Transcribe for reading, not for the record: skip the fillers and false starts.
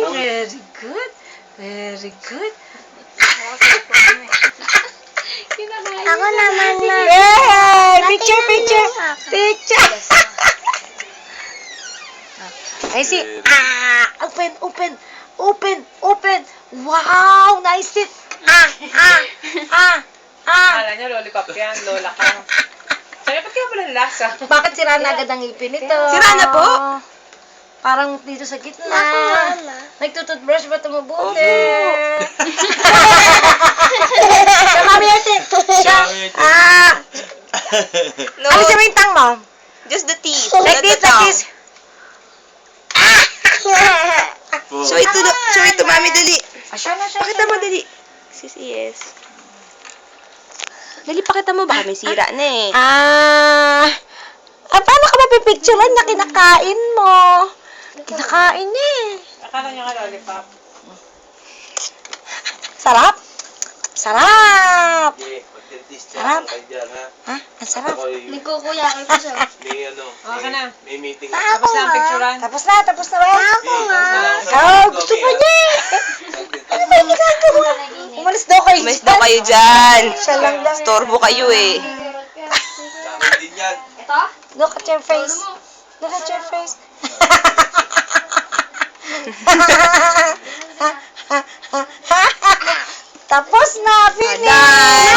Very good. Very good. Ako naman na. Yay! Picture, picture. Picture. I see. Open, open. Open, open. Wow, nice it. Akala niyo, lollipop yan, lola ka. Sabi, ba't kaya pala lasa? Bakit sira na agad ang ngipin nito? Sira na po? Parang dito sa gitna. Ako, mama. Nagtututbrush ba ito mabuti? Siya, mami, ate. Siya. No, Ano sa wintang mo? just the teeth. Like this, like this. Show it to mami, dali. Siya na, siya. Pakita mo, dali. Sis, yes. Dali, pakita mo, baka may sira na eh. Paano ka mapipicturean na kinakain mo? Kinakain eh. Akala niya ka lollipop. Sarap? Sarap! Mag-dentist Sarap. kayo dyan, ha? Ha? Ang sarap. Nagkukuya ko po siya. May ano, Okay na. may meeting. Tapos na ang picturean. Tapos na ba? Tapos na lang. Oh, gusto pa niya eh. Ano ba yung ginagawa? Umalis daw kayo. Umalis daw kayo dyan. Siya lang lang. Storbo kayo eh. Sabi din yan. Ito? Look at your face. Look at your face. Tapos na, finish!